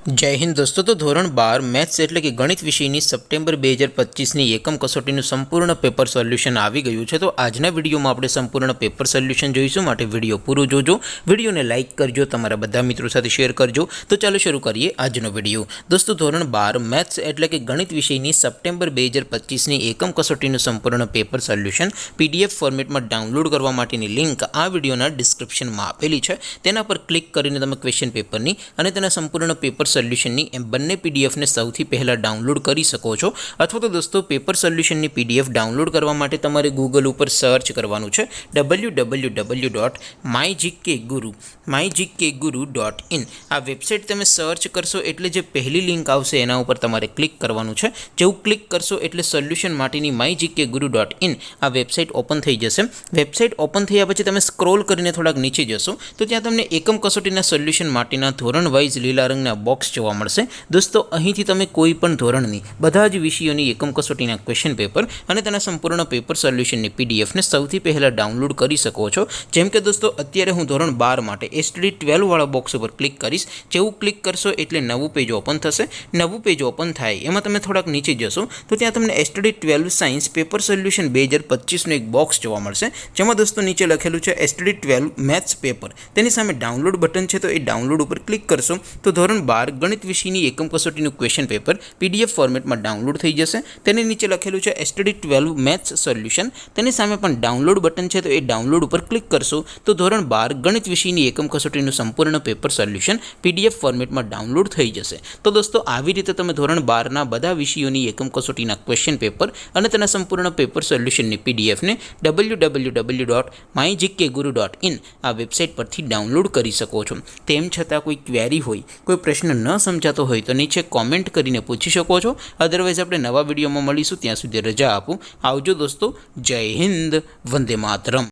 जय हिंद दोस्तों। तो धोरण 12 मैथ्स એટલે કે ગણિત વિષયની સપ્ટેમ્બર 2025ની એકમ કસોટીનું સંપૂર્ણ પેપર સોલ્યુશન આવી ગયું છે। તો આજના વિડીયોમાં આપણે સંપૂર્ણ પેપર સોલ્યુશન જોઈશું, માટે વિડીયો પૂરો જોજો, વિડીયોને લાઇક કરજો, તમારા બધા મિત્રો સાથે શેર કરજો। તો ચાલો શરૂ કરીએ આજનો વિડીયો। દોસ્તો ધોરણ 12 મેથ્સ એટલે કે ગણિત વિષયની સપ્ટેમ્બર 2025ની એકમ કસોટીનું સંપૂર્ણ પેપર સોલ્યુશન પીડીએફ ફોર્મેટમાં ડાઉનલોડ કરવા માટેની લિંક આ વિડીયોના ડિસ્ક્રિપ્શનમાં આપેલી છે। તેના પર ક્લિક કરીને તમે ક્વેશ્ચન પેપરની અને તેના સંપૂર્ણ પેપર સોલ્યુશનની એમ બંને પીડીએફને સૌથી પહેલાં ડાઉનલોડ કરી શકો છો। અથવા તો દોસ્તો પેપર સોલ્યુશનની પીડીએફ ડાઉનલોડ કરવા માટે તમારે ગૂગલ ઉપર સર્ચ કરવાનું છે www.mygkguru.in। આ વેબસાઇટ તમે સર્ચ કરશો એટલે જે પહેલી લિંક આવશે એના ઉપર તમારે ક્લિક કરવાનું છે। જેવું ક્લિક કરશો એટલે સોલ્યુશન માટેની mygkguru.in આ વેબસાઇટ ઓપન થઈ જશે। વેબસાઇટ ઓપન થયા પછી તમે સ્ક્રોલ કરીને થોડાક નીચે જશો તો ત્યાં તમને એકમ કસોટીના સોલ્યુશન માટેના ધોરણ વાઇઝ લીલા રંગના બોક્સ જોવા મળશે। દોસ્તો અહીંથી તમે કોઈ પણ ધોરણની બધા જ વિષયોની એકમ કસોટીના ક્વેશ્ચન પેપર અને તેના સંપૂર્ણ પેપર સોલ્યુશનની પીડીએફને સૌથી પહેલાં ડાઉનલોડ કરી શકો છો। જેમ કે દોસ્તો અત્યારે હું ધોરણ 12 માટે STD 12 વાળા બોક્સ ઉપર ક્લિક કરીશ। જેવું ક્લિક કરશો એટલે નવું પેજ ઓપન થશે। નવું પેજ ઓપન થાય એમાં તમે થોડાક નીચે જશો તો ત્યાં તમને STD 12 સાયન્સ પેપર સોલ્યુશન 2025નું એક બોક્સ જોવા મળશે, જેમાં દોસ્તો નીચે લખેલું છે STD 12 મેથ્સ પેપર। તેની સામે ડાઉનલોડ બટન છે, તો એ ડાઉનલોડ ઉપર ક્લિક કરશો તો ધોરણ 12 ગણિત વિષયની એકમ કસોટીનું ક્વેશ્ચન પેપર પીડીએફ ફોર્મેટમાં ડાઉનલોડ થઈ જશે। તેની નીચે લખેલું છે STD 12 મેથ્સ સોલ્યુશન, તેની સામે પણ ડાઉનલોડ બટન છે, તો એ ડાઉનલોડ ઉપર ક્લિક કરશો તો ધોરણ 12 ગણિત વિષયની એકમ કસોટીનું સંપૂર્ણ પેપર સોલ્યુશન પીડીએફ ફોર્મેટમાં ડાઉનલોડ થઈ જશે। તો દોસ્તો આવી રીતે તમે ધોરણ 12ના બધા વિષયોની એકમ કસોટીના ક્વેશ્ચન પેપર અને તેના સંપૂર્ણ પેપર સોલ્યુશનની પીડીએફને www.mygkguru.in આ વેબસાઇટ પરથી ડાઉનલોડ કરી શકો છો। તેમ છતાં કોઈ ક્વેરી હોય, કોઈ પ્રશ્ન ન સમજાતો હોય તો નીચે કોમેન્ટ કરીને પૂછી શકો છો। અદરવાઇઝ આપણે નવા વિડીયોમાં મળીશું, ત્યાં સુધી રજા આપું। આવજો દોસ્તો, જય હિન્દ, વંદે માતરમ।